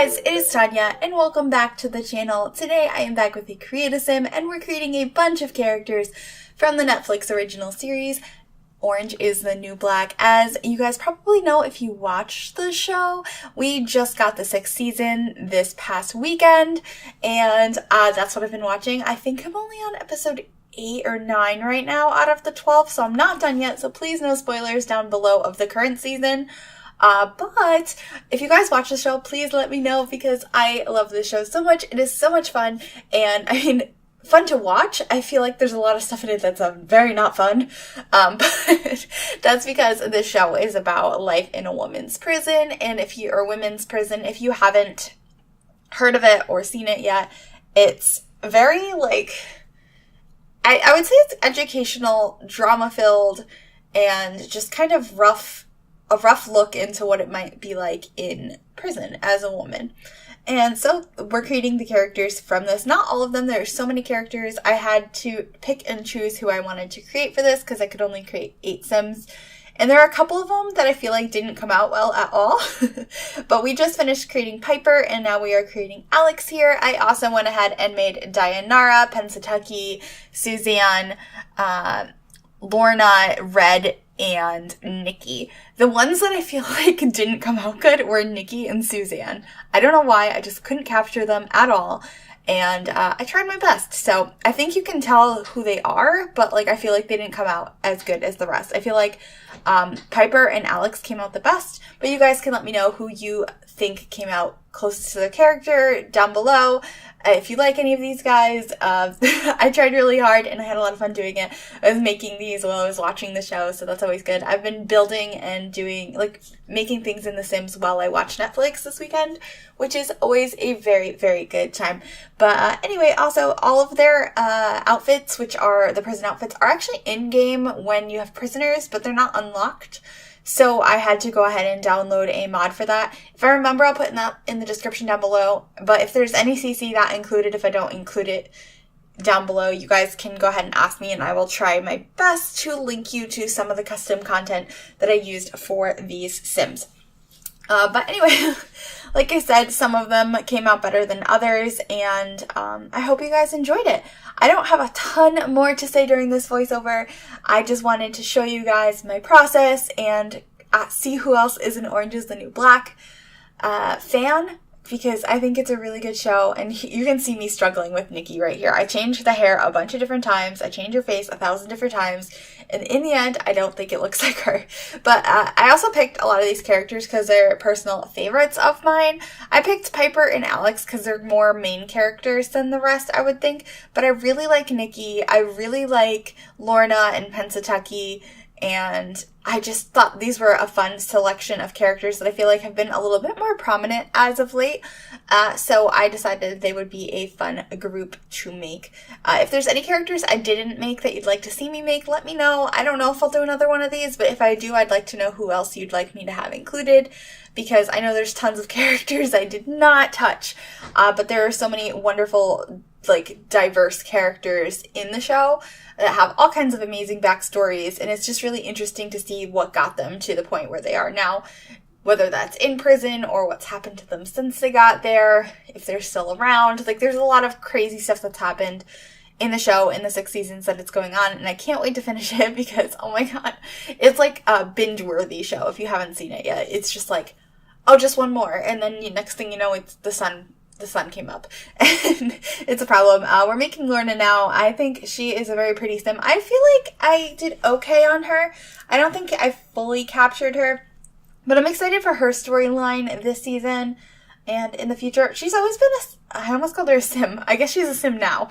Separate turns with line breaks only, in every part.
guys, it is Tanya, and welcome back to the channel. Today I am back with a Create-A-Sim, and we're creating a bunch of characters from the Netflix original series, Orange is the New Black. As you guys probably know if you watch the show, we just got the 6th season this past weekend, and that's what I've been watching. I think I'm only on episode 8 or 9 right now out of the 12, so I'm not done yet, so please no spoilers down below of the current season. But if you guys watch the show, please let me know because I love this show so much. It is so much fun, and I mean, fun to watch. I feel like there's a lot of stuff in it that's very not fun, but that's because this show is about life in a women's prison, and if you haven't heard of it or seen it yet, it's very, like, I would say it's educational, drama-filled, and just kind of a rough look into what it might be like in prison as a woman. And so we're creating the characters from this. Not all of them. There are so many characters. I had to pick and choose who I wanted to create for this because I could only create 8 Sims. And there are a couple of them that I feel like didn't come out well at all. But we just finished creating Piper, and now we are creating Alex here. I also went ahead and made Dayanara, Pennsatucky, Suzanne, Lorna, Red, and Nicky. The ones that I feel like didn't come out good were Nicky and Suzanne. I don't know why, I just couldn't capture them at all, and I tried my best. So I think you can tell who they are, but like I feel like they didn't come out as good as the rest. I feel like Piper and Alex came out the best, but you guys can let me know who you think came out closest to their character down below. If you like any of these guys, I tried really hard and I had a lot of fun doing it. I was making these while I was watching the show, so that's always good. I've been building and doing, like, making things in The Sims while I watch Netflix this weekend, which is always a very, very good time. But anyway, also, all of their outfits, which are the prison outfits, are actually in-game when you have prisoners, but they're not unlocked. So I had to go ahead and download a mod for that. If I remember, I'll put that in the description down below. But if there's any CC that included, if I don't include it down below, you guys can go ahead and ask me, and I will try my best to link you to some of the custom content that I used for these Sims. But anyway, like I said, some of them came out better than others, and I hope you guys enjoyed it. I don't have a ton more to say during this voiceover. I just wanted to show you guys my process and see who else is an Orange is the New Black fan, because I think it's a really good show, and you can see me struggling with Nicky right here. I changed the hair a bunch of different times. I changed her face 1,000 different times, and in the end, I don't think it looks like her. But I also picked a lot of these characters because they're personal favorites of mine. I picked Piper and Alex because they're more main characters than the rest, I would think. But I really like Nicky. I really like Lorna and Pennsatucky, and I just thought these were a fun selection of characters that I feel like have been a little bit more prominent as of late. So I decided they would be a fun group to make. If there's any characters I didn't make that you'd like to see me make, let me know. I don't know if I'll do another one of these, but if I do, I'd like to know who else you'd like me to have included, because I know there's tons of characters I did not touch. But there are so many wonderful, like, diverse characters in the show that have all kinds of amazing backstories, and it's just really interesting to see what got them to the point where they are now, whether that's in prison or what's happened to them since they got there, if they're still around. Like, there's a lot of crazy stuff that's happened in the show in the 6 seasons that it's going on, and I can't wait to finish it because, oh my god, it's like a binge-worthy show if you haven't seen it yet. It's just like, oh, just one more, and then next thing you know, it's the sun came up, and it's a problem. We're making Lorna now. I think she is a very pretty Sim. I feel like I did okay on her. I don't think I fully captured her, but I'm excited for her storyline this season and in the future. She's always been I almost called her a Sim. I guess she's a Sim now,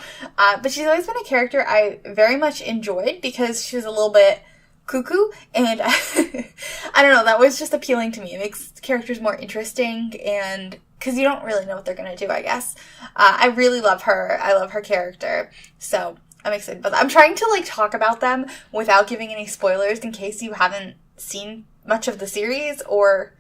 but she's always been a character I very much enjoyed because she's a little bit cuckoo, and I don't know, that was just appealing to me. It makes characters more interesting, and because you don't really know what they're going to do, I guess. I really love her. I love her character. So I'm excited about that. I'm trying to, like, talk about them without giving any spoilers in case you haven't seen much of the series or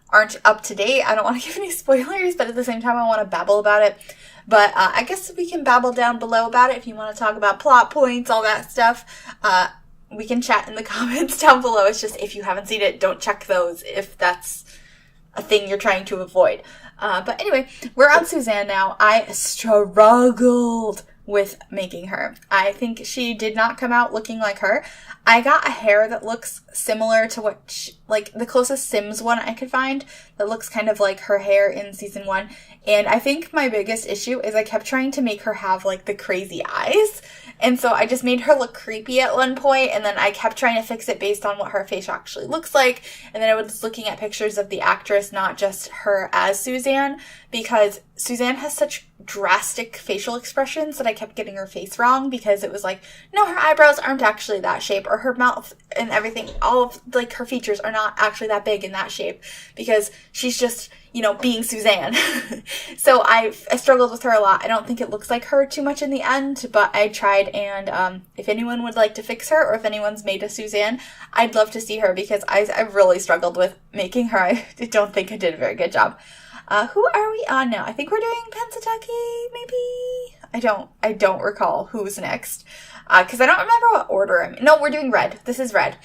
aren't up to date. I don't want to give any spoilers, but at the same time, I want to babble about it. But I guess we can babble down below about it if you want to talk about plot points, all that stuff. We can chat in the comments down below. It's just if you haven't seen it, don't check those if that's a thing you're trying to avoid. But anyway, we're on Suzanne now. I struggled with making her. I think she did not come out looking like her. I got a hair that looks similar to what, like the closest Sims one I could find that looks kind of like her hair in season 1. And I think my biggest issue is I kept trying to make her have like the crazy eyes. And so I just made her look creepy at one point, and then I kept trying to fix it based on what her face actually looks like. And then I was looking at pictures of the actress, not just her as Suzanne, because Suzanne has such drastic facial expressions that I kept getting her face wrong, because it was like, no, her eyebrows aren't actually that shape, or her mouth and everything, all of like her features are not actually that big in that shape, because she's just, you know, being Suzanne. So I struggled with her a lot. I don't think it looks like her too much in the end, but I tried, and if anyone would like to fix her, or if anyone's made a Suzanne, I'd love to see her, because I really struggled with making her. I don't think I did a very good job. Who are we on now? I think we're doing Pennsatucky, maybe? I don't recall who's next, because I don't remember what order I'm in. No, we're doing Red. This is Red.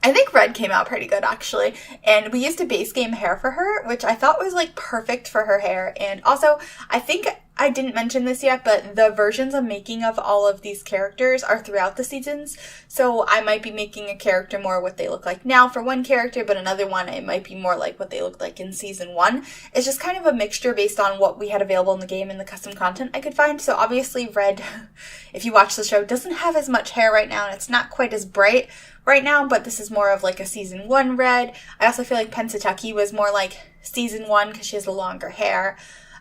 I think Red came out pretty good, actually, and we used a base game hair for her, which I thought was, like, perfect for her hair. And also, I think I didn't mention this yet, but the versions I'm making of all of these characters are throughout the seasons, so I might be making a character more what they look like now for one character, but another one, it might be more like what they looked like in season 1. It's just kind of a mixture based on what we had available in the game and the custom content I could find. So obviously Red, if you watch the show, doesn't have as much hair right now, and it's not quite as bright right now, but this is more of like a season 1 Red. I also feel like Pennsatucky was more like season 1 because she has the longer hair.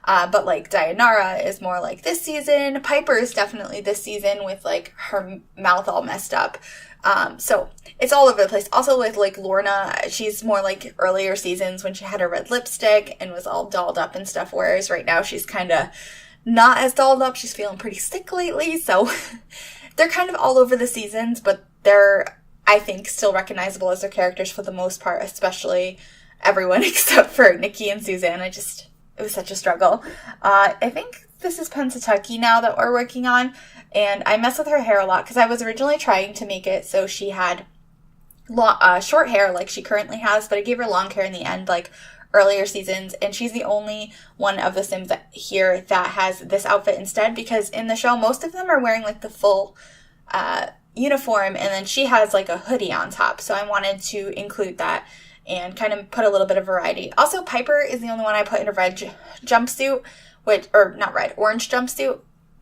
But like Dayanara is more like this season. Piper is definitely this season with like her mouth all messed up. So it's all over the place. Also with like Lorna, she's more like earlier seasons when she had her red lipstick and was all dolled up and stuff. Whereas right now she's kind of not as dolled up. She's feeling pretty sick lately. So they're kind of all over the seasons, but they're, I think, still recognizable as their characters for the most part, especially everyone except for Nicky and Suzanne. It was such a struggle. I think this is Pennsatucky now that we're working on, and I mess with her hair a lot because I was originally trying to make it so she had short hair like she currently has, but I gave her long hair in the end, like earlier seasons, and she's the only one of the Sims here that has this outfit instead, because in the show, most of them are wearing like the full uniform, and then she has like a hoodie on top, so I wanted to include that and kind of put a little bit of variety. Also, Piper is the only one I put in a red jumpsuit, orange jumpsuit.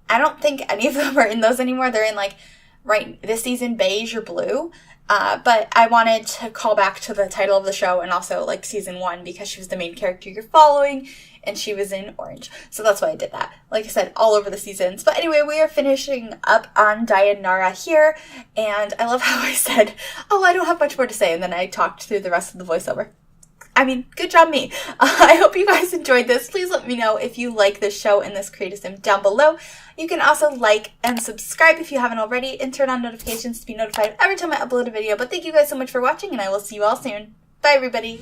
I don't think any of them are in those anymore. They're in like, right this season, beige or blue. But I wanted to call back to the title of the show and also like season 1 because she was the main character you're following and she was in orange. So that's why I did that. Like I said, all over the seasons. But anyway, we are finishing up on Dayanara here. And I love how I said, oh, I don't have much more to say. And then I talked through the rest of the voiceover. I mean, good job me. I hope you guys enjoyed this. Please let me know if you like this show and this creative sim down below. You can also like and subscribe if you haven't already, and turn on notifications to be notified every time I upload a video. But thank you guys so much for watching, and I will see you all soon. Bye, everybody.